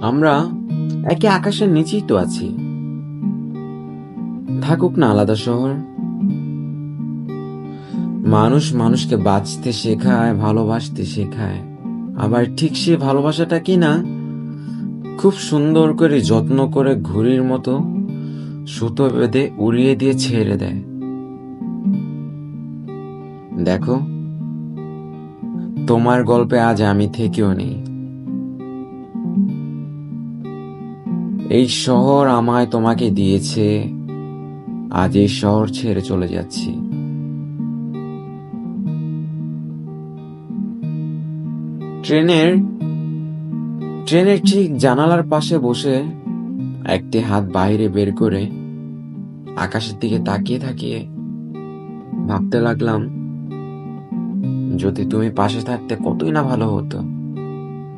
আমরা একই আকাশের নিচেই তো আছি। থাকুক না আলাদা শহর। মানুষ মানুষকে বাঁচতে শেখায়, ভালোবাসতে শেখায়। আবার ঠিক সে ভালোবাসাটা কি না খুব সুন্দর করে যত্ন করে ঘুড়ির মতো সুতো বেঁধে উড়িয়ে দিয়ে ছেড়ে দেয়। দেখো, তোমার গল্পে আজ আমি থেকেও নেই। এই শহর আমায় তোমাকে দিয়েছে, আজ এই শহর ছেড়ে চলে যাচ্ছি। ট্রেনের ট্রেনের ঠিক জানালার পাশে বসে একটি হাত বাইরে বের করে আকাশের দিকে তাকিয়ে তাকিয়ে ভাবতে লাগলাম, যদি তুমি পাশে থাকতে কতই না ভালো হতো।